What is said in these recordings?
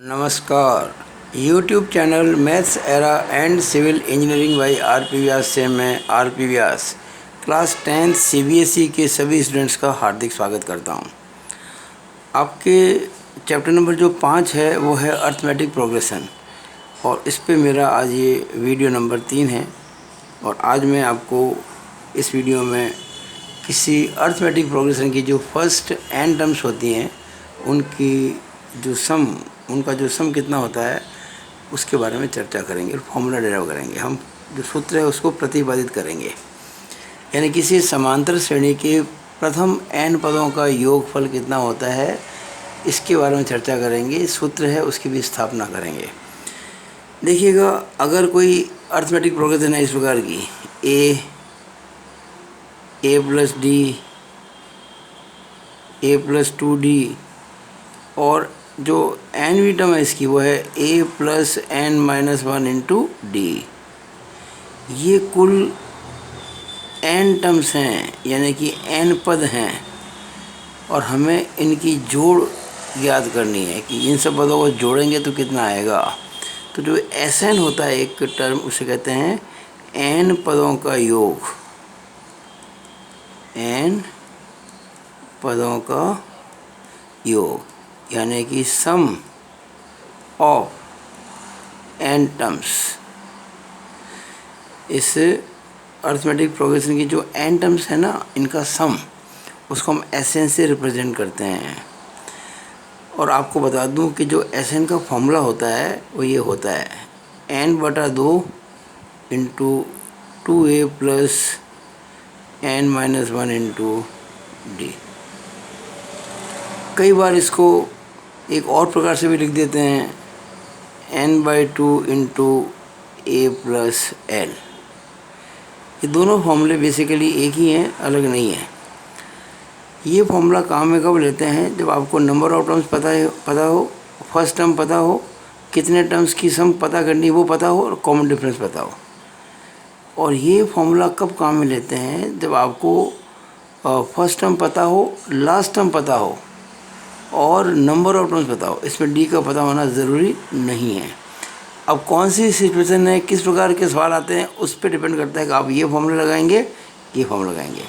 नमस्कार। YouTube channel maths era and civil engineering by R P. Vyas से मैं आर.पी. व्यास class 10th CBSE के सभी स्टूडेंट्स का हार्दिक स्वागत करता हूं। आपके चैप्टर नंबर जो 5 है वो है अर्थमेटिक प्रोग्रेशन और इस पे मेरा आज ये वीडियो नंबर 3 है। और आज मैं आपको इस वीडियो में किसी अर्थमेटिक प्रोग्रेशन की जो फर्स्ट n टर्म्स होती हैं उनका जो सम कितना होता है उसके बारे में चर्चा करेंगे और फॉर्मूला डेराइव करेंगे। हम जो सूत्र है उसको प्रतिपादित करेंगे, यानी किसी समांतर श्रेणी के प्रथम n पदों का योगफल कितना होता है इसके बारे में चर्चा करेंगे। सूत्र है उसकी भी स्थापना करेंगे। देखिएगा, अगर कोई अर्थमेटिक प्रोग्रेशन है इस प्रकार की a plus D, a plus 2d और जो nवीं टर्म है इसकी वो है a plus n minus 1 into D. ये कुल n टर्म्स हैं, यानी कि n पद हैं और हमें इनकी जोड़ याद करनी है कि इन सब पदों को जोड़ेंगे तो कितना आएगा। तो जो Sn होता है एक टर्म, उसे कहते हैं n पदों का योग, n पदों का योग, यानी कि सम ऑफ n टर्म्स। इस अर्थमेटिक प्रोग्रेशन की जो n टर्म्स है ना, इनका सम, उसको हम Sn से रिप्रेजेंट करते हैं। और आपको बता दूं कि जो Sn का फॉर्मूला होता है वो ये होता है n/2 into 2a plus n minus 1 into D. कई बार इसको एक और प्रकार से भी लिख देते हैं n/2 into a plus l। ये दोनों फॉर्मूले बेसिकली एक ही हैं, अलग नहीं हैं। ये फॉर्मूला काम में कब लेते हैं? जब आपको नंबर ऑफ टर्म्स पता हो, फर्स्ट टर्म पता हो, कितने टर्म्स की सम पता करनी वो पता हो और कॉमन डिफरेंस पता हो। और ये फॉर्मूला कब काम में लेते हैं? जब आपको फर्स्ट टर्म पता हो, लास्ट टर्म पता हो और नंबर ऑफ टर्म्स पता हो। इसमें डी का पता होना ज़रूरी नहीं है। अब कौन सी सिचुएशन है, किस प्रकार के सवाल आते हैं, उस पर डिपेंड करता है कि आप ये फॉर्मूला लगाएंगे, ये फॉर्मूला लगाएंगे।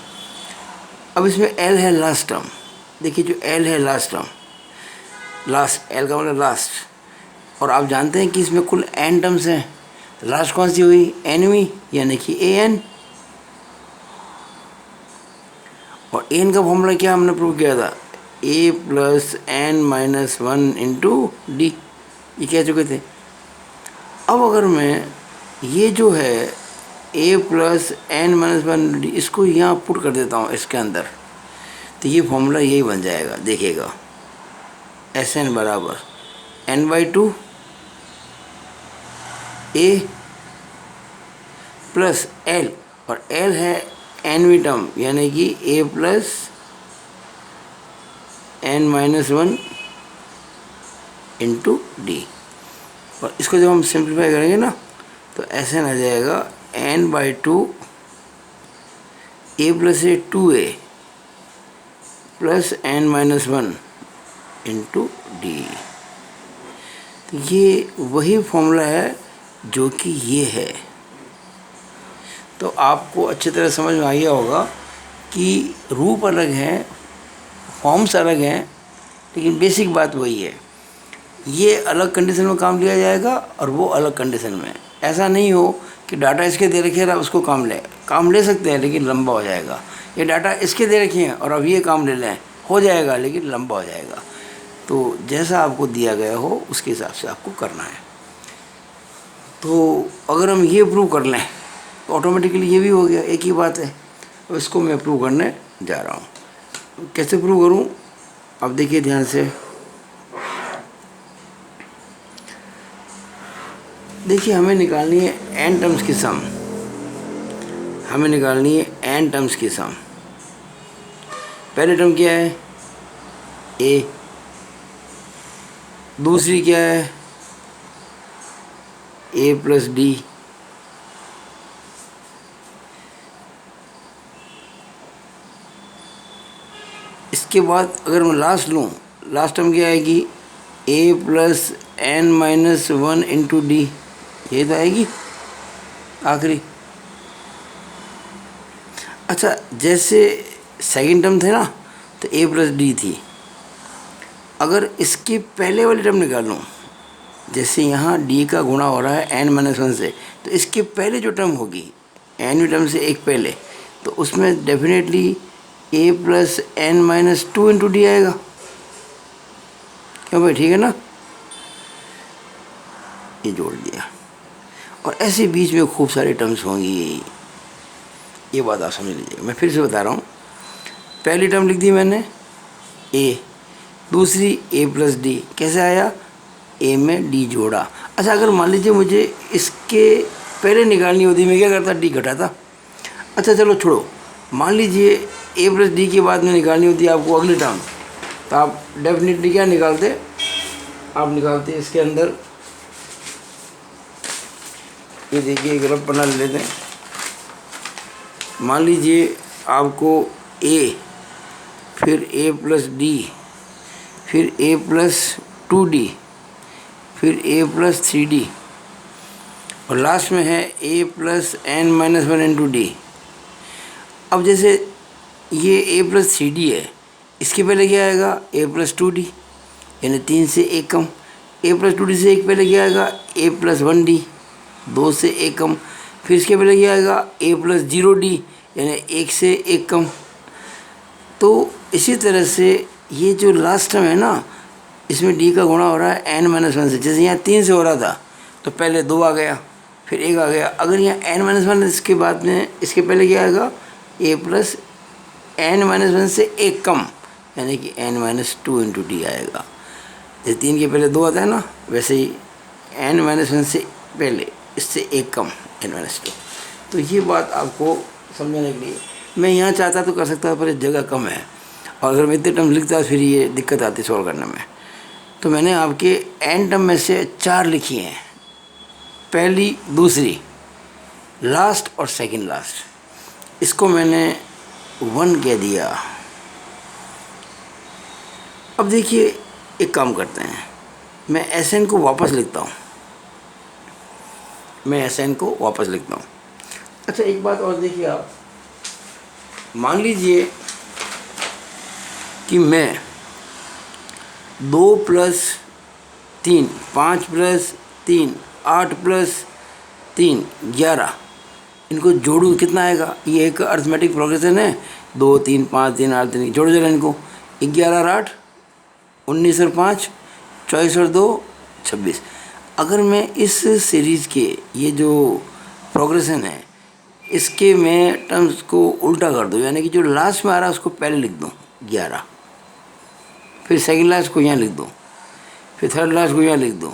अब इसमें एल है लास्ट टर्म। देखिए, जो एल है लास्ट टर्म, लास्ट, एल का मतलब लास्ट, और आप जानते हैं कि इसमें कुल एन टर्म्स हैं। लास्ट कौन सी हुई? एनवीं, यानी कि ए एन। और एन का फॉर्मूला क्या हमने प्रूव किया था? a plus n minus 1 into D, ये कह चुके थे। अब अगर मैं ये जो है a plus n minus 1 D, इसको यहाँ पुट कर देता हूँ इसके अंदर, तो ये फॉर्मूला यही बन जाएगा। देखिएगा, Sn बराबर n/2 a प्लस l, और l है nवीं टर्म, यानी कि a plus n minus 1 into D. और इसको जब हम सिंप्लीफाई करेंगे ना, तो ऐसे आ जाएगा n/2 a plus A 2a plus n minus 1 into D. तो ये वही फॉर्मूला है जो कि ये है। तो आपको अच्छी तरह समझ में आ गया होगा कि रूप अलग है, फॉर्म्स अलग हैं, लेकिन बेसिक बात वही है। ये अलग कंडीशन में काम लिया जाएगा और वो अलग कंडीशन में। ऐसा नहीं हो कि डाटा इसके दे रखे हैं उसको काम ले सकते हैं, लेकिन लंबा हो जाएगा। ये डाटा इसके दे रखे हैं और अब ये काम ले लें, हो जाएगा लेकिन लंबा हो जाएगा। तो जैसा आपको दिया गया हो उसके हिसाब से आपको करना है। तो अगर हम ये प्रूव कर लें तो ऑटोमेटिकली ये भी हो गया, एक ही बात है। तो इसको मैं प्रूव करने जा रहा हूँ। कैसे प्रूव करूं? अब देखिए ध्यान से, देखिए हमें निकालनी है n टर्म्स की सम। हमें निकालनी है n टर्म्स की सम। पहले टर्म क्या है? a। दूसरी क्या है? a plus D. इसके बाद अगर मैं लास्ट लूँ, लास्ट टर्म क्या आएगी? A plus N minus one into D, ये तो आएगी आखिरी। अच्छा, जैसे सेकंड टर्म थे ना, तो ए प्लस डी थी। अगर इसके पहले वाली टर्म निकाल लूँ, जैसे यहाँ डी का गुणा हो रहा है एन माइनस वन से, तो इसके पहले जो टर्म होगी एन टर्म से एक पहले, तो उसमें definitely A plus N minus two into D आएगा। क्यों भाई, ठीक है ना? ये जोड़ दिया। और ऐसे बीच में खूब सारी टर्म्स होंगी, ये बात आप समझ लीजिएगा। मैं फिर से बता रहा हूँ, पहली टर्म लिख दी मैंने ए, दूसरी ए प्लस डी, कैसे आया? ए में डी जोड़ा। अच्छा, अगर मान लीजिए मुझे इसके पहले निकालनी होती, मैं क्या करता? डी घटाता। अच्छा चलो छोड़ो, मान लीजिए ए प्लस डी के बाद में निकालनी होती आपको अगली टर्म, तो आप डेफिनेटली क्या निकालते? आप निकालते इसके अंदर, ये देखिए गलत पन्ना ले लेते हैं। मान लीजिए आपको ए, फिर ए प्लस डी, फिर ए प्लस टू डी, फिर ए प्लस थ्री डी, और लास्ट में है A plus N minus one into D. अब जैसे ये ए प्लस थ्री डी है, इसके पहले क्या आएगा? ए प्लस टू डी, यानी तीन से एक कम। ए प्लस टू डी से एक पहले क्या आएगा? ए प्लस वन डी, दो से एक कम। फिर इसके पहले क्या आएगा? ए प्लस जीरो डी, यानी एक से एक कम। तो इसी तरह से ये जो लास्ट टर्म है ना, इसमें डी का गुणा हो रहा है एन माइनस वन से। जैसे यहाँ तीन से हो रहा था, तो पहले दो आ गया, फिर एक आ गया। अगर यहाँ एन माइनस वन, इसके बाद में इसके पहले क्या आएगा? A plus N minus one से एक कम, यानी कि N minus two into D आएगा। जैसे तीन के पहले दो आता है ना, वैसे ही एन माइनस वन से पहले इससे एक कम एन माइनस टू। तो ये बात आपको समझने के लिए मैं यहाँ चाहता तो कर सकता, पर जगह कम है, और अगर मैं इतने टर्म लिखता फिर ये दिक्कत आती सॉल्व करने में। तो मैंने आपके एन टर्म में से चार लिखी हैं, पहली, दूसरी, लास्ट और सेकंड लास्ट। इसको मैंने वन कह दिया। अब देखिए, एक काम करते हैं, मैं एस एन को वापस लिखता हूँ, मैं एस एन को वापस लिखता हूँ। अच्छा, एक बात और देखिए आप, मान लीजिए कि मैं 2 प्लस 3, 5 प्लस 3, 8 प्लस 3, 11, इनको जोड़ूँ, कितना आएगा? ये एक अर्थमेटिक प्रोग्रेशन है, 2 3 5 3 8 3, जोड़ो जरा इनको। 11 और 8, 19 और 5, 24 और 2, 26। अगर मैं इस सीरीज़ के ये जो प्रोग्रेशन है, इसके मैं टर्म्स को उल्टा कर दूँ, यानी कि जो लास्ट में आ रहा है उसको पहले लिख दूँ 11, फिर सेकंड लास्ट को यहाँ लिख दूँ, फिर थर्ड लास्ट को यहाँ लिख दूँ,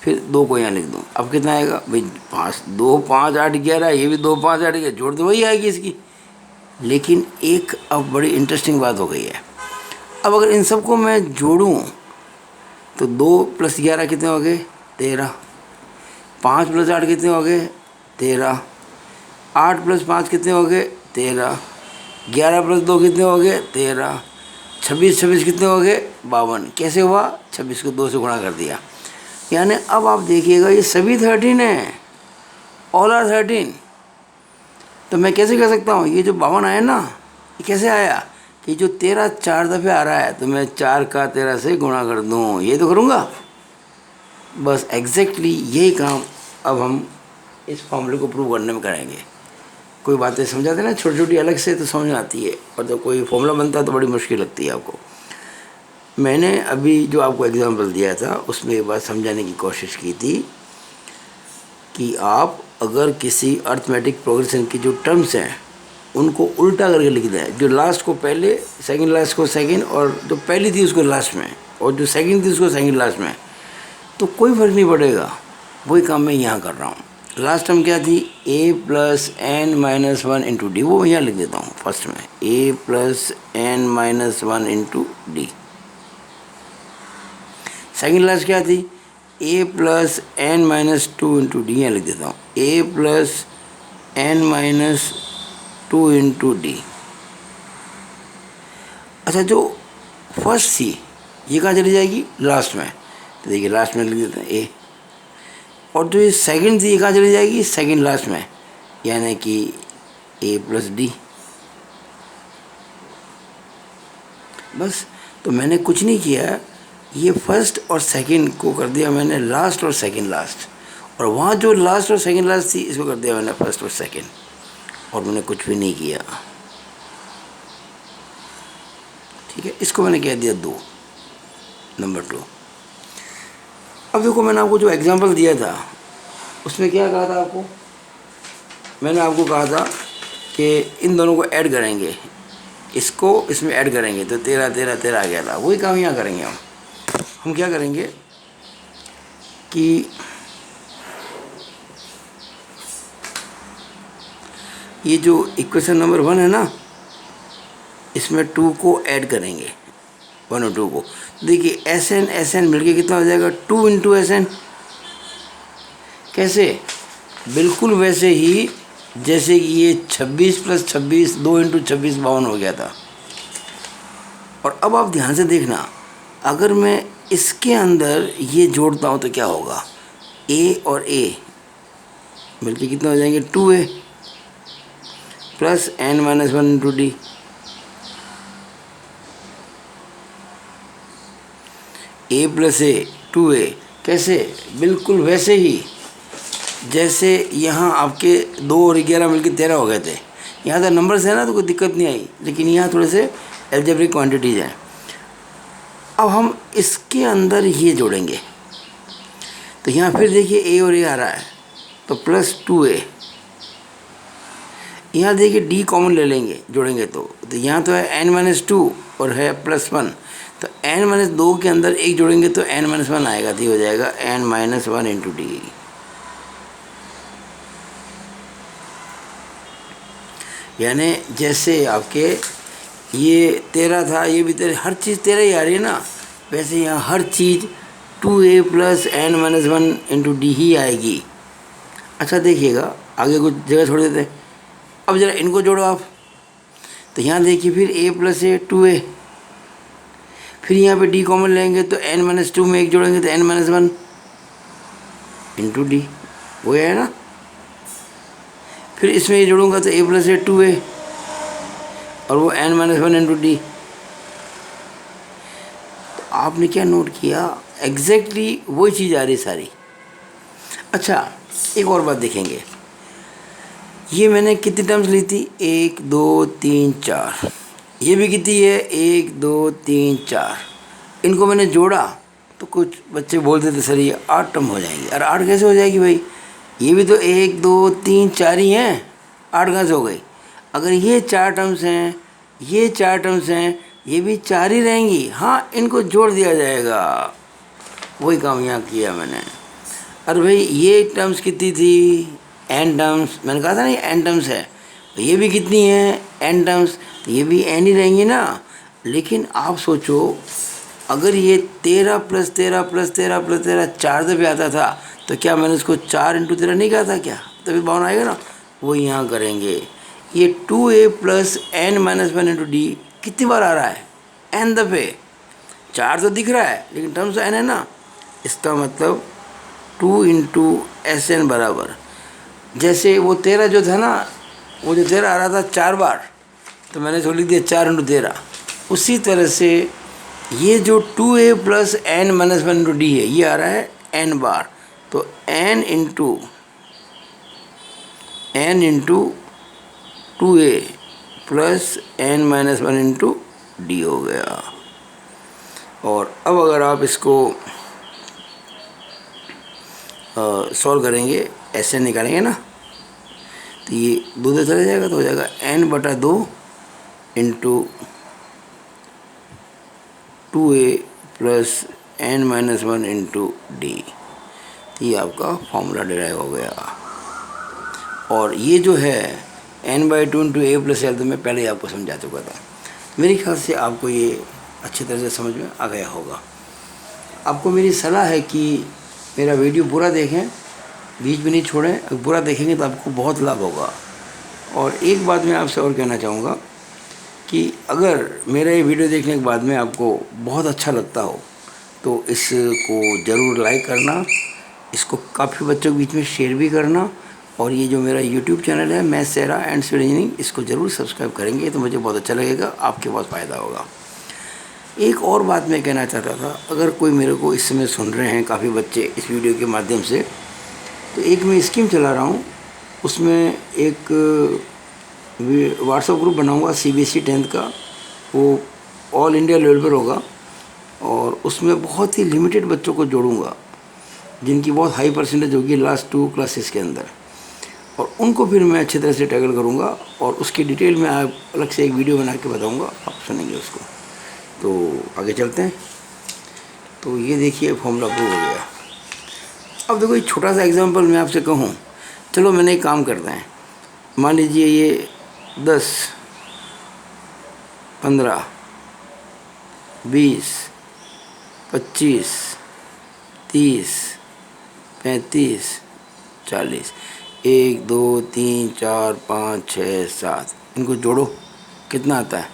फिर 2 को यहाँ लिख दूँ। अब कितना आएगा भाई? 5 2 5 8 11, ये भी 2 5 8 11, जोड़ दो, वही आएगी इसकी। लेकिन एक अब बड़ी इंटरेस्टिंग बात हो गई है। अब अगर इन सबको मैं जोड़ूँ तो 2 प्लस 11 कितने हो गए? 13। 5 प्लस 8 कितने हो गए? 13। 8 प्लस 5 कितने हो गए? 13। 11 प्लस 2 कितने हो गए? 13। 26 कितने हो गए? 52। कैसे हुआ? 26 को 2 से गुणा कर दिया। यानी अब आप देखिएगा, ये सभी 13 हैं, ऑल आर 13। तो मैं कैसे कर सकता हूँ? ये जो 52 आया ना, ये कैसे आया? कि जो 13 4 दफ़े आ रहा है, तो मैं 4 का 13 से गुणा कर दूँ, ये तो करूँगा। बस एग्जैक्टली यही काम अब हम इस फॉर्मूले को प्रूव करने में करेंगे। कोई बातें समझाते ना छोटी छोटी अलग से, तो समझ आती है, और जब कोई फॉर्मूला बनता है तो बड़ी मुश्किल लगती है आपको। मैंने अभी जो आपको एग्जांपल दिया था, उसमें ये बात समझाने की कोशिश की थी कि आप अगर किसी अर्थमेटिक प्रोग्रेशन की जो टर्म्स हैं उनको उल्टा करके लिख दें, जो लास्ट को पहले, सेकंड लास्ट को सेकंड, और जो पहली थी उसको लास्ट में, और जो सेकंड थी उसको सेकंड लास्ट में, तो कोई फ़र्क नहीं पड़ेगा। वही काम मैं यहाँ कर रहा हूँ। लास्ट टर्म क्या थी? A plus N minus one into D, वो यहाँ लिख देता हूँ फर्स्ट में, A plus N minus one into D. Second last क्या थी? A plus N minus two into D, यहाँ लिख देता हूँ, A plus N minus two into D. अच्छा, जो फर्स्ट थी ये कहाँ चली जाएगी? लास्ट में। तो देखिए लास्ट में लिख देते हैं ए, और जो ये सेकंड थी ये कहाँ चली जाएगी, सेकंड लास्ट में, यानी कि ए प्लस डी। बस, तो मैंने कुछ नहीं किया, ये फर्स्ट और सेकंड को कर दिया मैंने लास्ट और सेकंड लास्ट, और वहाँ जो लास्ट और सेकंड लास्ट थी इसको कर दिया मैंने फर्स्ट और सेकंड, और मैंने कुछ भी नहीं किया। ठीक है, इसको मैंने कह दिया 2, नंबर 2। अब देखो मैंने आपको जो एग्जांपल दिया था उसमें क्या कहा था आपको, मैंने आपको कहा था कि इन दोनों को ऐड करेंगे, इसको इसमें ऐड करेंगे तो 13 13 13 आ गया था। वही काम यहाँ करेंगे हम क्या करेंगे कि ये जो इक्वेशन नंबर 1 है ना, इसमें 2 को ऐड करेंगे, 1 और 2 को। देखिए SN SN मिलके कितना हो जाएगा, 2 इंटू SN। कैसे, बिल्कुल वैसे ही जैसे कि ये 26 प्लस 26, 2 इंटू 26 52 हो गया था। और अब आप ध्यान से देखना, अगर मैं इसके अंदर ये जोड़ता हूँ तो क्या होगा, A और A मिलके कितना हो जाएंगे, 2A plus n-1 into D. A plus A 2A, कैसे, बिल्कुल वैसे ही जैसे यहाँ आपके 2 और 11 मिलके 13 हो गए थे। यहाँ तो नंबर्स है ना तो कोई दिक्कत नहीं आई, लेकिन यहाँ थोड़े से एल्जेब्रिक क्वांटिटीज हैं। अब हम इसके अंदर ये जोड़ेंगे तो यहाँ फिर देखिए A और A आ रहा है तो प्लस 2A। यहाँ देखिए D कॉमन ले लेंगे जोड़ेंगे तो यहाँ तो है n-2 और है +1, तो n-2 के अंदर एक जोड़ेंगे तो n-1 आएगा, तो हो जाएगा n-1 इंटू डी। यानी जैसे आपके ये 13 था, ये भी 13, हर चीज़ 13 ही आ रही है ना, वैसे यहाँ हर चीज़ 2A plus n-1 into D ही आएगी। अच्छा देखिएगा आगे कुछ जगह छोड़ देते हैं। अब ज़रा इनको जोड़ो आप, तो यहाँ देखिए फिर A प्लस A 2A, फिर यहाँ पे D कॉमन लेंगे तो n-2 में एक जोड़ेंगे तो n-1 इंटू डी, वो है ना। फिर इसमें ये जोड़ूंगा तो A प्लस A 2A और वो n-1 इंटू डी। तो आपने क्या नोट किया, एग्जैक्टली वही चीज़ आ रही सारी। अच्छा एक और बात देखेंगे, ये मैंने कितनी टर्म्स ली थी, 1 2 3 4, ये भी कितनी है 1 2 3 4, इनको मैंने जोड़ा तो कुछ बच्चे बोलते थे सर ये 8 टर्म हो जाएंगी। अरे 8 कैसे हो जाएगी भाई, ये भी तो 1 2 3 4 ही हैं, 8 कहाँ से हो गई। अगर ये 4 टर्म्स हैं, ये 4 टर्म्स हैं, ये भी 4 ही रहेंगी। हाँ इनको जोड़ दिया जाएगा, वही काम यहाँ किया मैंने। अरे भाई ये टर्म्स कितनी थी, n टर्म्स, मैंने कहा था ना ये n टर्म्स है, तो ये भी कितनी है n टर्म्स, ये भी n ही रहेंगी ना। लेकिन आप सोचो अगर ये 13 प्लस 13 प्लस 13 प्लस 13 4 दफ़े आता था तो क्या मैंने उसको 4 इंटू 13 नहीं कहा था क्या, तभी 52 आएगा ना। वो यहाँ करेंगे, ये 2A plus n-1 into D कितनी बार आ रहा है, n दफ़े, 4 तो दिख रहा है लेकिन टर्म्स n है ना। इसका मतलब 2 इंटू SN बराबर, जैसे वो 13 जो था ना, वो जो 13 आ रहा था 4 बार, तो मैंने इसको लिख दिया 4 इंटू 13। उसी तरह से ये जो 2A plus n-1 into D है ये आ रहा है n बार, तो n into 2A plus n-1 into D हो गया। और अब अगर आप इसको सॉल्व करेंगे, SN निकालेंगे ना, तो ये 2 चला जाएगा तो हो जाएगा n/2 into 2A plus n-1 into D. ये आपका फॉर्मूला डिराइव हो गया। और ये जो है n/2 into A plus L, तो मैं पहले ही आपको समझा चुका था। मेरे ख्याल से आपको ये अच्छी तरह से समझ में आ गया होगा। आपको मेरी सलाह है कि मेरा वीडियो पूरा देखें, बीच में नहीं छोड़ें। अगर पूरा देखेंगे तो आपको बहुत लाभ होगा। और एक बात मैं आपसे और कहना चाहूँगा कि अगर मेरा ये वीडियो देखने के बाद में आपको बहुत अच्छा लगता हो तो इसको ज़रूर लाइक करना, इसको काफ़ी बच्चों के बीच में शेयर भी करना, और ये जो मेरा यूट्यूब चैनल है मैथ्स सेरा एंड स्पीड इंजीनियरिंग, इसको ज़रूर सब्सक्राइब करेंगे तो मुझे बहुत अच्छा लगेगा, आपके बहुत फ़ायदा होगा। एक और बात मैं कहना चाहता था, अगर कोई मेरे को इस समय सुन रहे हैं काफ़ी बच्चे इस वीडियो के माध्यम से, तो एक मैं स्कीम चला रहा हूँ, उसमें एक व्हाट्सएप ग्रुप बनाऊँगा CBSE 10th का, वो ऑल इंडिया लेवल पर होगा, और उसमें बहुत ही लिमिटेड बच्चों को जोड़ूंगा जिनकी बहुत हाई परसेंटेज होगी लास्ट 2 क्लासेस के अंदर, और उनको फिर मैं अच्छी तरह से टैकल करूंगा, और उसकी डिटेल में आप अलग से एक वीडियो बना के बताऊंगा, आप सुनेंगे उसको। तो आगे चलते हैं। तो ये देखिए फॉर्मूला प्रूव हो गया। अब देखो एक छोटा सा एग्जांपल मैं आपसे कहूँ, चलो मैंने एक काम करते हैं, मान लीजिए ये 10, 15, 20, 25, 30, 35, 40, 1 2 3 4 5 6 7, इनको जोड़ो, कितना आता है,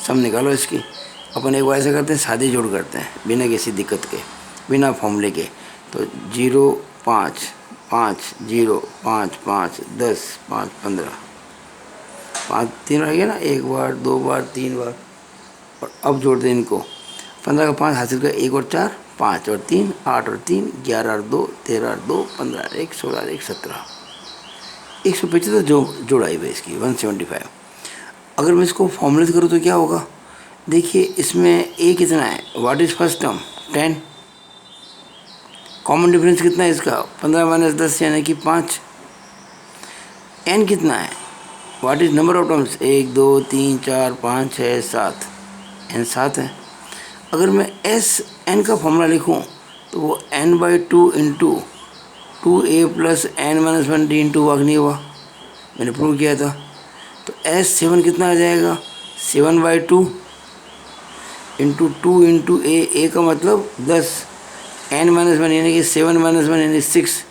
सम निकालो इसकी। अपन एक बार ऐसा करते हैं, शादी जोड़ करते हैं बिना किसी दिक्कत के, बिना फॉर्मूले के। तो 0 5 5 0 5 5 10 5 15, 5 3 रह गया ना, 1 बार 2 बार 3 बार, और अब जोड़ते हैं इनको। 15 का 5 हासिल कर, 1 और 4 5 और 3 8 और 3 11 और 2 13 और 2 15 और 1 16 और 1 17, 175 जोड़ आई भाई इसकी 175। अगर मैं इसको फॉर्मूले से करूँ तो क्या होगा, देखिए इसमें a कितना है, what is first term 10, common difference कितना है इसका 15 - 10 यानी कि 5, n कितना है, what is number of terms 1 2 3 4 5 6 7, n 7 है। अगर मैं एस एन का फॉर्मूला लिखूं तो वो n/2 into 2a + n - 1d into वाग नहीं हुआ, मैंने प्रूव किया था। तो S7 कितना आ जाएगा, 7/2 इंटू 2 इंटू a का मतलब 10, n-1 यानी कि 7 - 1 यानी 6,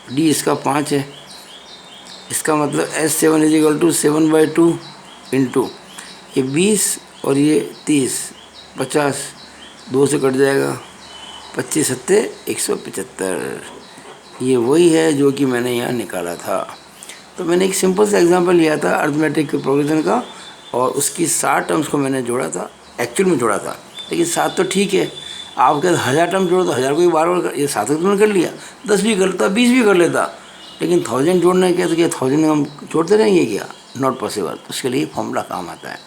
d इसका 5 है। इसका मतलब S7 = 7/2 इंटू ये 20 और ये 30, 50, 2 से कट जाएगा, 25 × 7 175। ये वही है जो कि मैंने यहाँ निकाला था। तो मैंने एक सिंपल सा एग्जांपल लिया था अर्थमेटिक के प्रोग्रेशन का, और उसकी 60 टर्म्स को मैंने जोड़ा था, एक्चुअल में जोड़ा था। लेकिन 7 तो ठीक है, आप कहते 1000 टर्म जोड़ो तो 1000 को भी बार ये 7 तो कर लिया, 10 भी कर लेता, 20 भी कर लेता, लेकिन 1000 जोड़ना क्या, तो क्या 1000 हम जोड़ते रहेंगे क्या, नॉट पॉसिबल। तो उसके लिए फॉर्मूला काम आता है।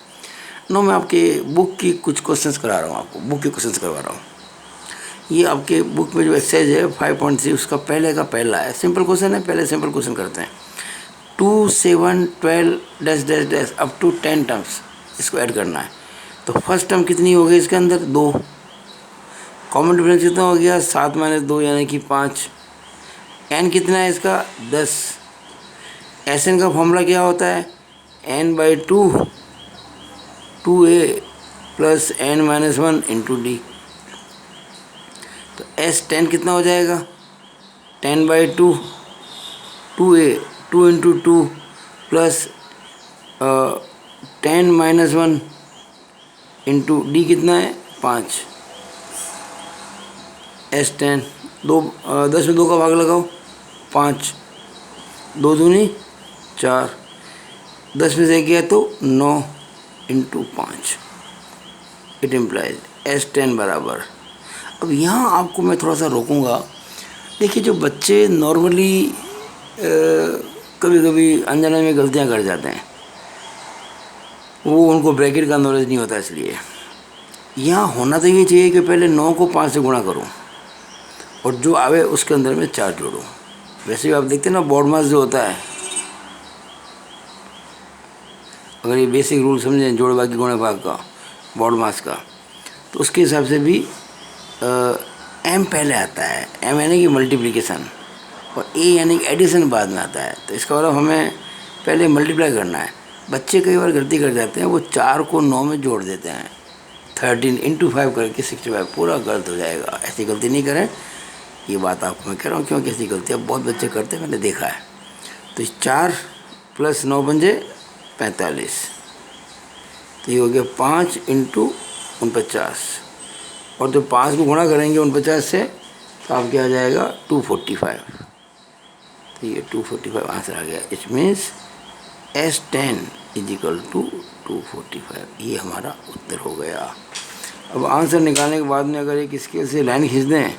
नो, मैं आपके बुक की कुछ क्वेश्चंस करा रहा हूँ, आपको बुक के क्वेश्चंस करवा रहा हूँ। ये आपके बुक में जो एक्सरसाइज है 5.3 उसका पहले का पहला है, सिंपल क्वेश्चन है। पहले सिंपल क्वेश्चन करते हैं। 2 7 12 dash dash dash up to 10 terms, इसको ऐड करना है। तो फर्स्ट टर्म कितनी हो गई इसके अंदर, 2। कॉमन डिफरेंस कितना हो गया, 7 - 2 यानी कि 5। n कितना है इसका, 10। Sn का फॉर्मूला क्या होता है, n/2 2a + n-1 into d। तो S10 कितना हो जाएगा, 10/2 2a 2 into 2 plus 10 - 1 into d कितना है, 5। S10 10 में 2 का भाग लगाओ, 5, 2 दूनी 4, 10 में से 1 गया तो 9 इंटू 5, इट इम्प्लाइज S10 बराबर। अब यहाँ आपको मैं थोड़ा सा रोकूंगा। देखिए जो बच्चे नॉर्मली कभी कभी अनजाने में गलतियाँ कर जाते हैं, वो उनको ब्रैकेट का नॉलेज नहीं होता, इसलिए यहाँ होना तो ये चाहिए कि पहले 9 को 5 से गुणा करूँ और जो आवे उसके अंदर में 4 जोड़ूँ। वैसे भी आप देखते हैं ना, बोर्ड मास जो होता है, अगर ये बेसिक रूल समझें जोड़ बाकी गुणे भाग का, बोर्ड मास का, तो उसके हिसाब से भी m पहले आता है। m यानी कि मल्टीप्लिकेशन, और a यानी कि एडिशन बाद में आता है। तो इसका मतलब हमें पहले मल्टीप्लाई करना है। बच्चे कई बार गलती कर जाते हैं, वो 4 को 9 में जोड़ देते हैं, 13 इंटू 5 करके 65, पूरा गलत हो जाएगा। ऐसी गलती नहीं करें, ये बात आपको मैं कह रहा हूँ, क्योंकि ऐसी गलतियाँ बहुत बच्चे करते हैं, मैंने देखा है। तो 4 + 9 बन जाए 45, तो ये हो गया 5 इंटू 49, और जब 5 को गुणा करेंगे 49 से तो आपके आ जाएगा 245। तो ये 245 आंसर आ गया। It means S10 is equal to 245, ये हमारा उत्तर हो गया। अब आंसर निकालने के बाद में अगर एक स्केल से लाइन खींच दें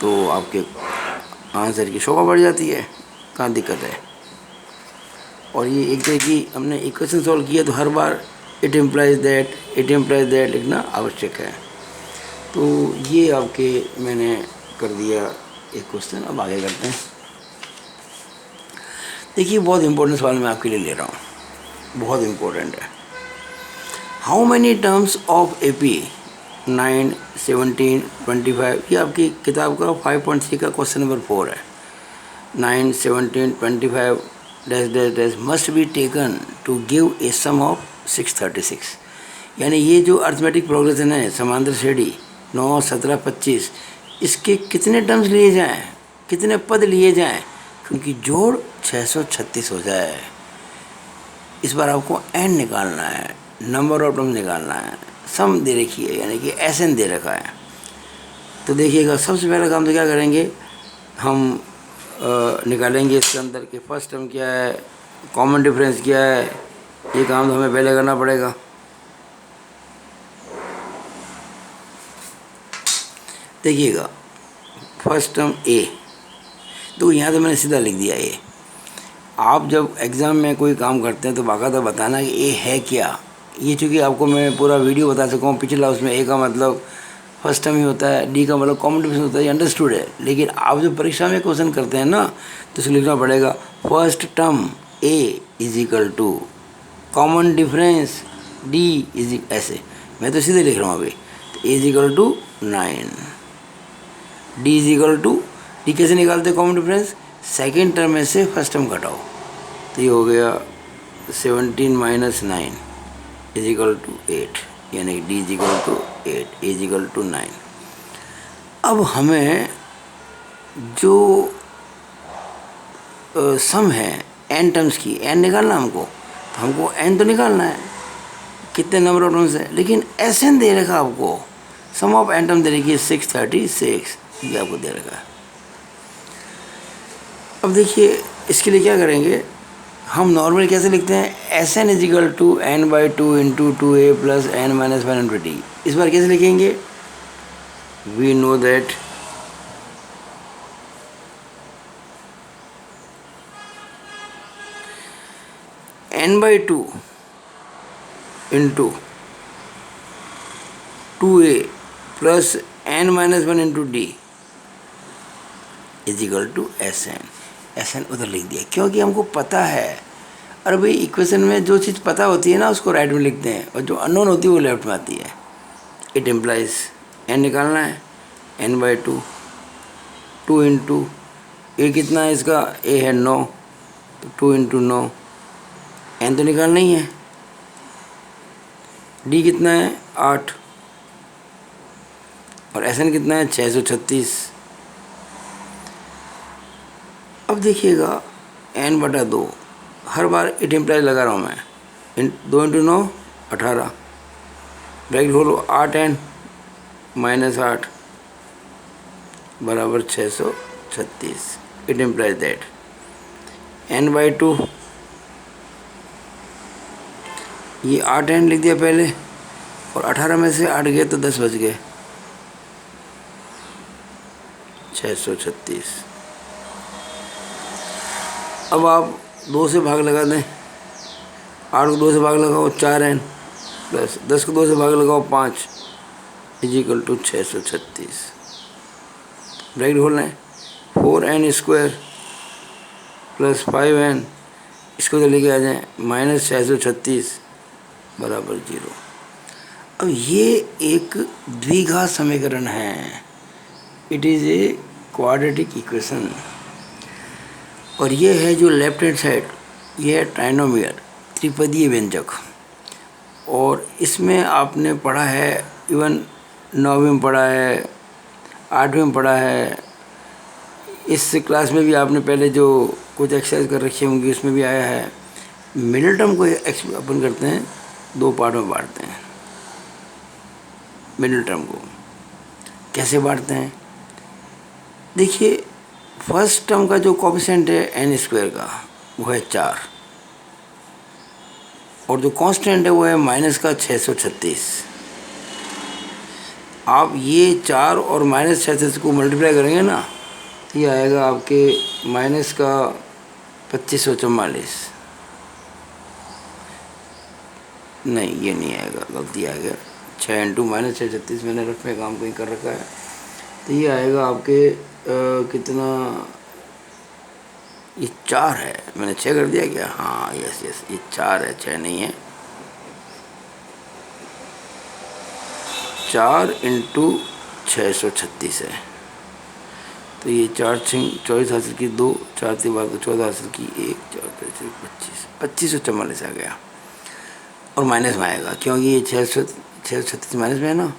तो आपके आंसर की शोभा बढ़ जाती है, कहाँ दिक्कत है। और ये एक तरह की हमने इक्वेशन सॉल्व किया तो हर बार इट इम्प्लाइज दैट लिखना आवश्यक है। तो ये आपके मैंने कर दिया एक क्वेश्चन। अब आगे करते हैं। देखिए बहुत इंपॉर्टेंट सवाल मैं आपके लिए ले रहा हूँ, बहुत इम्पोर्टेंट है। How many terms of AP 9, 17, 25, ये आपकी किताब का 5.3 का क्वेश्चन नंबर 4 है। 9, 17, 25 dash dash dash must be taken to give a sum of 636। यानी ये जो अर्थमेटिक प्रोग्रेशन है, समांतर श्रेणी 9, 17, 25, इसके कितने टर्म्स लिए जाएं, कितने पद लिए जाएं क्योंकि जोड़ 636 हो जाए। इस बार आपको n निकालना है, नंबर ऑफ टर्म्स निकालना है। सम दे रखी है यानी कि SN दे रखा है। तो देखिएगा सबसे पहला काम तो क्या करेंगे, हम निकालेंगे इसके अंदर के फर्स्ट टर्म क्या है, कॉमन डिफरेंस क्या है। ये काम तो हमें पहले करना पड़ेगा। देखिएगा फर्स्ट टर्म A, तो यहाँ तो मैंने सीधा लिख दिया A। आप जब एग्ज़ाम में कोई काम करते हैं तो बाकायदा बताना कि A है क्या। ये चूँकि आपको मैं पूरा वीडियो बता सकता हूँ पिछला, उसमें A का मतलब फर्स्ट टर्म ही होता है, D का मतलब कॉमन डिफरेंस होता है, ये अंडरस्टूड है। लेकिन आप जब परीक्षा में क्वेश्चन करते हैं ना तो इसको लिखना पड़ेगा first term A is equal to common difference D is, ऐसे मैं तो सीधे लिख रहा हूँ अभी। तो A is equal to 9, D is equal to, D कैसे निकालते हैं कॉमन डिफरेंस, सेकेंड टर्म में से फर्स्ट टर्म घटाओ। तो ये हो गया 17 माइनस 9 इज इक्वल टू 8, यानी D is equal to 8, A is equal to 9। अब हमें जो सम है n टर्म्स की, n निकालना हमको, तो हमको n तो निकालना है कितने नंबर ऑफ टर्म्स है, लेकिन SN दे रखा आपको, सम ऑफ n टर्म दे रखी है 636, ये आपको दे रखा है। अब देखिए इसके लिए क्या करेंगे, हम नॉर्मल कैसे लिखते हैं, SN is equal to n/2 into 2a plus n minus 1 into d। इस बार कैसे लिखेंगे, we know that n/2 into 2a plus n minus 1 into d is equal to SN उधर लिख दिया क्योंकि हमको पता है। और भाई इक्वेशन में जो चीज़ पता होती है ना उसको राइट में लिखते हैं, और जो अननोन होती है वो लेफ्ट में आती है। इट इम्प्लाइज n निकालना है, n/2, 2 इंटू a कितना है इसका, a है 9, तो 2 इंटू 9, n तो निकालना ही है, d कितना है 8, और SN कितना है 636। अब देखिएगा n/2, her bar it implies लगा रहा हूँ मैं, 2 इंटू 9 18, ब्रैकेट खोलो 8n माइनस 8 बराबर 636। इट इम्प्लाइज दैट n/2, ये 8n लिख दिया पहले, और 18 में से 8 गए तो 10 बच गए, 636। अब आप 2 से भाग लगा दें, 8 को 2 से भाग लगाओ 4n, प्लस 10 को 2 से भाग लगाओ 5 इज इक्वल टू 636। ब्रैकेट खोलना है, 4n स्क्वायर प्लस 5n, इसको तो लेके आ जाएं माइनस 636 बराबर 0। अब ये एक द्विघात समीकरण है, it is a quadratic equation, और ये है जो लेफ्ट हैंड साइड, ये है ट्राइनोमियल, त्रिपदीय व्यंजक। और इसमें आपने पढ़ा है, इवन 9वीं में पढ़ा है, 8वीं में पढ़ा है, इस क्लास में भी आपने पहले जो कुछ एक्सरसाइज कर रखी होंगी उसमें भी आया है। मिडिल टर्म को अपन करते हैं 2 पार्ट में बांटते हैं मिडिल टर्म को, कैसे बांटते हैं? देखिए, फर्स्ट टर्म का जो कोफिशिएंट है एन स्क्वायर का वो है 4, और जो कांस्टेंट है वो है माइनस का 636। आप ये 4 और माइनस 636 को मल्टीप्लाई करेंगे ना, तो ये आएगा आपके माइनस का 2544। नहीं, ये नहीं आएगा, गलती आ गया। 6 इंटू माइनस 636 मैंने रफ में काम कहीं कर रखा है, तो ये आएगा आपके कितना, ये 4 है, मैंने 6 कर दिया क्या? हाँ, यस यस, ये 4 है, 6 नहीं है। 4 इंटू 636 है, तो ये 4 6 24 हासिल की 2, 4 3 बार 14 हासिल की 1, 4 25 2544 आ गया, और माइनस में आएगा क्योंकि ये 636 माइनस में है ना।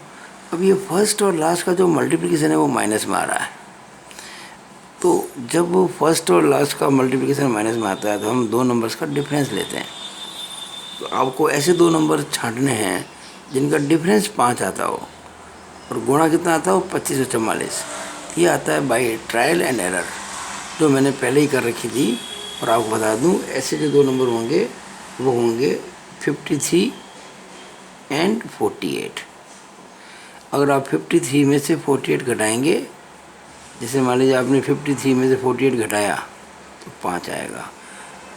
अब ये फर्स्ट और लास्ट का जो मल्टीप्लिकेशन है वो माइनस में आ रहा है, तो जब फर्स्ट और लास्ट का मल्टीप्लिकेशन माइनस में आता है तो हम दो नंबर्स का डिफरेंस लेते हैं। तो आपको ऐसे दो नंबर छांटने हैं जिनका डिफरेंस 5 आता हो और गुणा कितना आता हो, 2544। ये आता है बाय ट्रायल एंड एरर, जो मैंने पहले ही कर रखी थी। और आपको बता दूं, ऐसे जो दो नंबर होंगे वो होंगे 53 एंड 48। अगर आप 53 में से 48 घटाएंगे, जैसे मान लीजिए आपने 53 में से 48 घटाया तो 5 आएगा,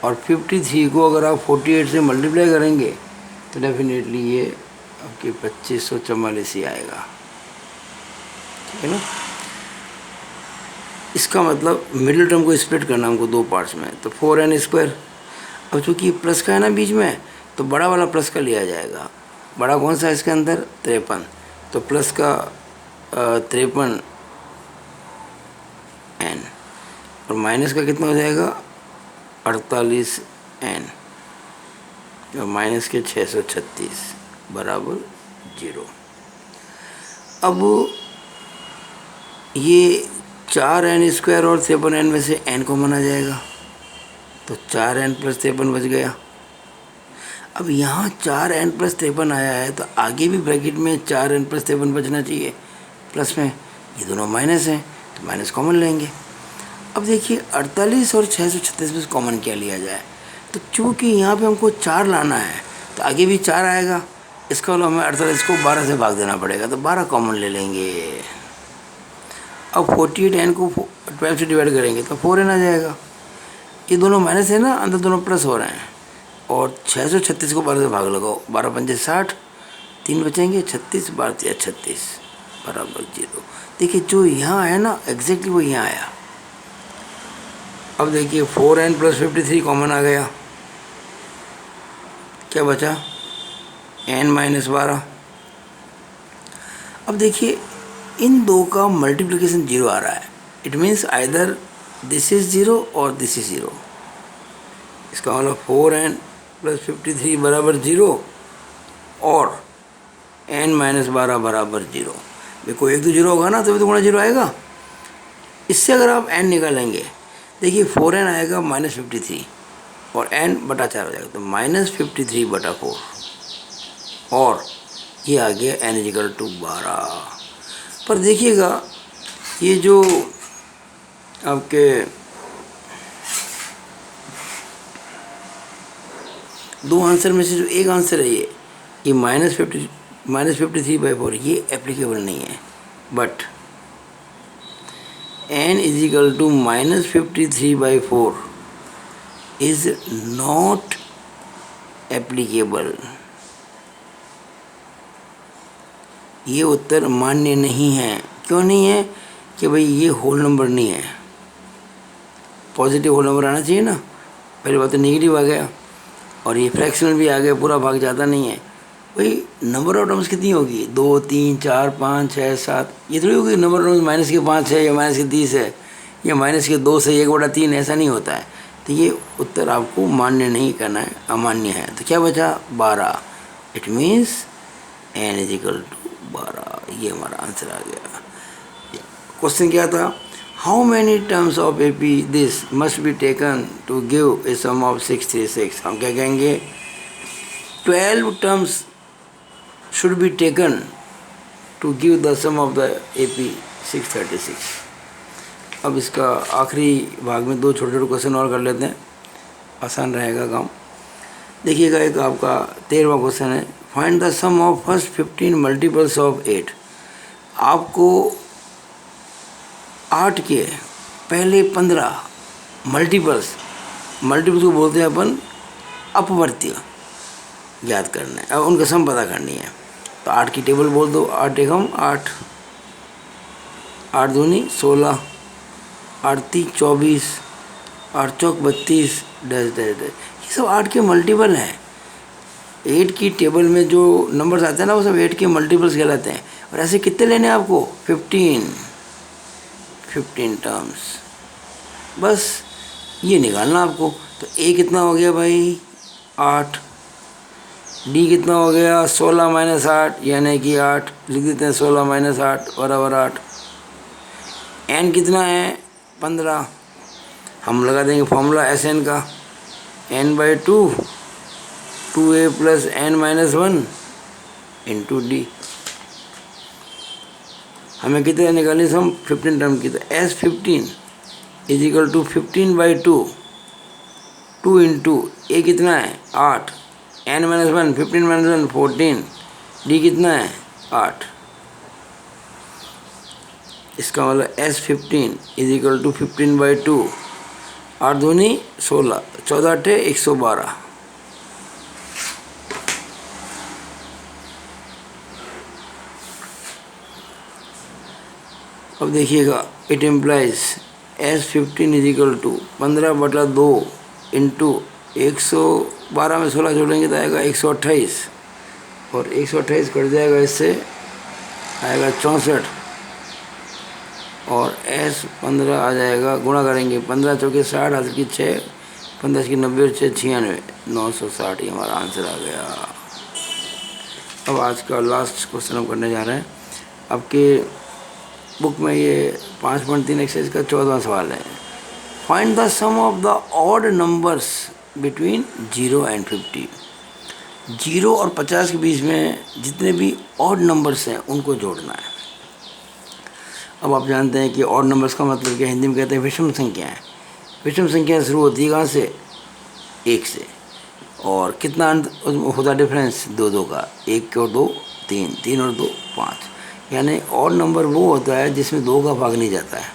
और 53 को अगर आप 48 से मल्टीप्लाई करेंगे तो डेफिनेटली ये आपके 2544 ही आएगा, ठीक है ना। इसका मतलब मिडिल टर्म को स्प्लिट करना हमको दो पार्ट्स में, तो 4n स्क्वायर। अब चूँकि प्लस का है ना बीच में, तो बड़ा वाला प्लस का लिया जाएगा। बड़ा कौन सा है इसके अंदर? 53, तो प्लस का 53 n, और माइनस का कितना हो जाएगा, 48 n, और माइनस के 636 बराबर 0। अब ये 4n स्क्वायर और 53n में से n को माना जाएगा, तो 4n प्लस 53 बच गया। अब यहाँ 4n प्लस 53 आया है, तो आगे भी ब्रैकेट में 4n प्लस 53 बचना चाहिए प्लस में। ये दोनों माइनस हैं, तो माइनस कॉमन लेंगे। अब देखिए 48 और 636 में कॉमन क्या लिया जाए, तो चूँकि यहाँ पे हमको 4 लाना है तो आगे भी 4 आएगा। इसका मतलब हमें 48 को 12 से भाग देना पड़ेगा, तो 12 कॉमन ले लेंगे। अब 48n को 12 से डिवाइड करेंगे तो 4n आ जाएगा। ये दोनों माइनस है ना, अंदर दोनों प्लस हो रहे हैं, और 636 को 12 से भाग लगाओ, 12 पंजे 60, 3 बचेंगे, 36 12 36 बराबर 0। देखिए जो यहाँ है ना एग्जैक्टली वो यहाँ आया। अब देखिए 4n प्लस 53 कॉमन आ गया, क्या बचा, n माइनस 12। अब देखिए इन दो का मल्टीप्लिकेशन 0 आ रहा है, it means either this is 0 और दिस इज 0। इसका मतलब 4n प्लस 53 बराबर 0 और n माइनस 12 बराबर 0। देखो एक तो 0 होगा ना, तभी तो गुणा 0 आएगा। इससे अगर आप n निकालेंगे, देखिए 4n आएगा माइनस 53 और n बटा 4 हो जाएगा, तो माइनस 53 बटा 4, और ये आ गया n इजिकल टू 12। पर देखिएगा ये जो आपके दो आंसर में से जो एक आंसर है ये माइनस 53/4 ये एप्लीकेबल नहीं है, but n is equal to minus 53/4 is not applicable. ये उत्तर मान्य नहीं है। क्यों नहीं है? कि भाई ये होल नंबर नहीं है, पॉजिटिव होल नंबर आना चाहिए ना। पहली बात तो नेगेटिव आ गया, और ये फ्रैक्शनल भी आ गया, पूरा भाग जाता नहीं है। भाई नंबर ऑफ टर्म्स कितनी होगी, 2 3 4 5 6 7। ये थोड़ी होगी नंबर ऑफ टर्म्स माइनस के 5 है या माइनस के 30 है या माइनस के 2 से 1/3, ऐसा नहीं होता है। तो ये उत्तर आपको मान्य नहीं करना है, अमान्य है। तो क्या बचा, 12। It means n is equal to 12, ये हमारा आंसर आ गया। क्वेश्चन क्या था, how many terms of AP this must be taken to give a sum of 636। हम क्या कहेंगे, 12 terms should be taken to give the sum of the AP 636। अब इसका आखिरी भाग में दो छोटे छोटे क्वेश्चन और कर लेते हैं, आसान रहेगा काम। देखिएगा, एक आपका 13वां क्वेश्चन है, find the sum of first 15 multiples of 8। आपको 8 के पहले 15 मल्टीपल्स को बोलते हैं अपन अपवर्त्य, याद करना है, अब उनका सम पता करनी है। तो 8 की टेबल बोल दो, 8 एकम 8, 8 दूनी 16, 8 तीन 24, 8 चौक 32, डैश डैश डैश, ये सब 8 के मल्टीपल हैं। 8 की टेबल में जो नंबर्स आते हैं ना, वो सब 8 के मल्टीपल्स कहलाते हैं। और ऐसे कितने लेने हैं आपको? 15 टर्म्स, बस ये निकालना आपको। तो A कितना हो गया भाई? 8। D कितना हो गया? 16 - 8, यानी कि 8 लिख देते हैं, 16 - 8 बराबर 8। N कितना है? 15। हम लगा देंगे फॉर्मूला SN का, n/2 2A + n - 1 into D। हमें कितने निकालनी सम? 15 टर्म की। तो S15 = 15/2, 2 इंटू A कितना है? 8, n - 1 15 - 1 14, D कितना है? 8। इसका मतलब S15 = 15/2, 8 दूनी 16, 14 8 112। अब देखिएगा, इट इम्प्लाइज S15 = 15/2 इंटू 112 में 16 जोड़ेंगे तो आएगा 128, और 128 कट जाएगा, इससे आएगा 64, और S15 आ जाएगा, गुणा करेंगे 15 चौके 60, हाथ की 6, 15 की 90 और 6 96, 960, ये हमारा आंसर आ गया। अब आज का लास्ट क्वेश्चन हम करने जा रहे हैं। आपके बुक में ये 5.3 एक्सरसाइज का 14वां सवाल है। Find the sum of the odd numbers between 0 and 50। 0 और 50 के बीच में जितने भी ऑड नंबर्स हैं उनको जोड़ना है। अब आप जानते हैं कि ऑड नंबर्स का मतलब क्या, हिंदी में कहते हैं विषम संख्याएं। विषम संख्या शुरू होती है कहाँ से? 1 से। और कितना होता डिफरेंस? 2 का, 1 और 2 3, 3 और 2 5। यानी ऑड नंबर वो होता है जिसमें 2 का भाग नहीं जाता है।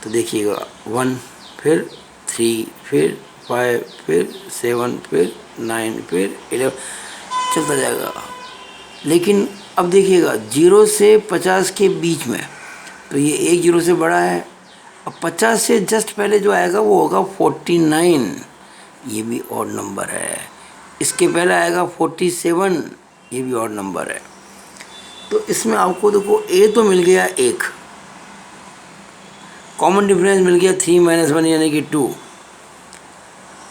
तो देखिएगा, 1, फिर 3, फिर 5, फिर 7, फिर 9, फिर 11, चलता जाएगा। लेकिन अब देखिएगा, 0 से 50 के बीच में, तो ये 1 0 से बड़ा है। अब 50 से जस्ट पहले जो आएगा वो होगा 49, ये भी ऑड नंबर है। इसके पहले आएगा 47, ये भी ऑड नंबर है। तो इसमें आपको देखो, A तो मिल गया 1, कॉमन डिफरेंस मिल गया 3 - 1 यानी कि 2।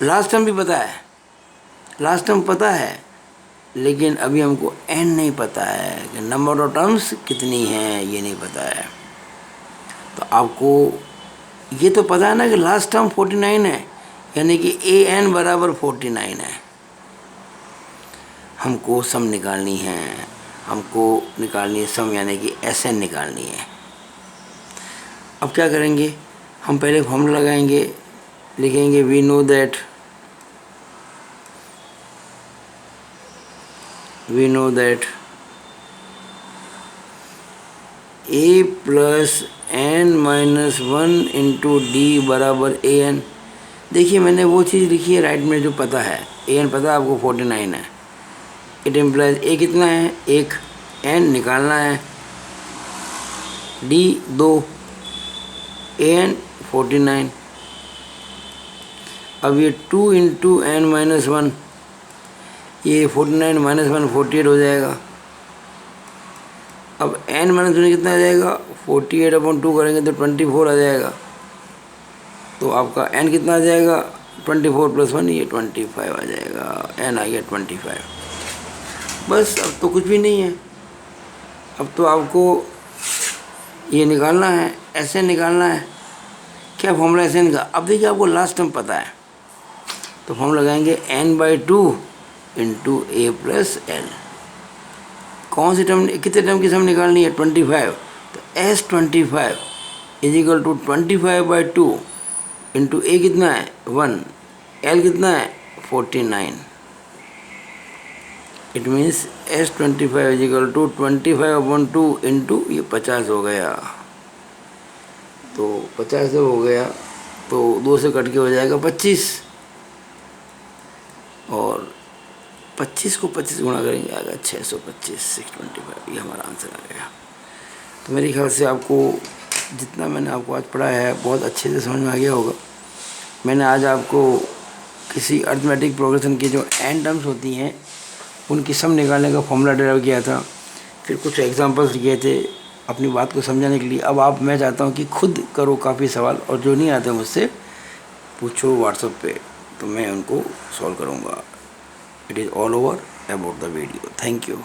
लास्ट टर्म भी पता है, लास्ट टर्म पता है, लेकिन अभी हमको n नहीं पता है कि नंबर ऑफ टर्म्स कितनी हैं, ये नहीं पता है। तो आपको ये तो पता है ना कि लास्ट टर्म 49 है, यानी कि an = 49 है। हमको सम निकालनी है, हमको निकालनी है सम, यानी कि SN निकालनी है। अब क्या करेंगे, हम पहले फॉर्मूला लगाएंगे, लिखेंगे we know that A + n - 1 into D = AN। देखिए, मैंने वो चीज़ लिखी है राइट में जो पता है। AN पता है आपको 49 है। इट इम्प्लाइज A कितना है? 1, N निकालना है, D 2, AN 49। अब ये 2 इंटू n - 1, ये 49 - 1 48 हो जाएगा। अब n - 1 कितना आ जाएगा? 48/2 करेंगे तो 24 आ जाएगा। तो आपका n कितना आ जाएगा? 24 + 1, ये 25 आ जाएगा। n आ गया 25। बस, अब तो कुछ भी नहीं है। अब तो आपको ये निकालना है, SN निकालना है। क्या फॉर्मूला SN का? अब देखिए, आपको लास्ट टर्म पता है, तो फॉर्मूला लगाएंगे n/2 इंटू A + L। कौन से टर्म, कितने टर्म की सम निकालनी है, 25। तो S25 is equal to 25/2 into a कितना है 1, L कितना है 49। It means S25 is equal to 25/2 into ये 50 हो गया। तो 50 जब हो गया तो 2 से कट के हो जाएगा 25, और 25 को 25 गुणा करेंगे आएगा 625, 625, ये हमारा आंसर आ गया। तो मेरे ख्याल से आपको जितना मैंने आपको आज पढ़ाया है बहुत अच्छे से समझ में आ गया होगा। मैंने आज आपको किसी अरिथमेटिक प्रोग्रेशन की जो एन टर्म्स होती हैं उनकी सम निकालने का फॉर्मूला डेराइव किया था, फिर कुछ एग्जांपल्स किए थे अपनी बात को समझाने के लिए। अब मैं चाहता हूँ कि खुद करो काफ़ी सवाल, और जो नहीं आते मुझसे पूछो व्हाट्सएप पे, तो मैं उनको सॉल्व करूँगा। It is all over about the video. Thank you.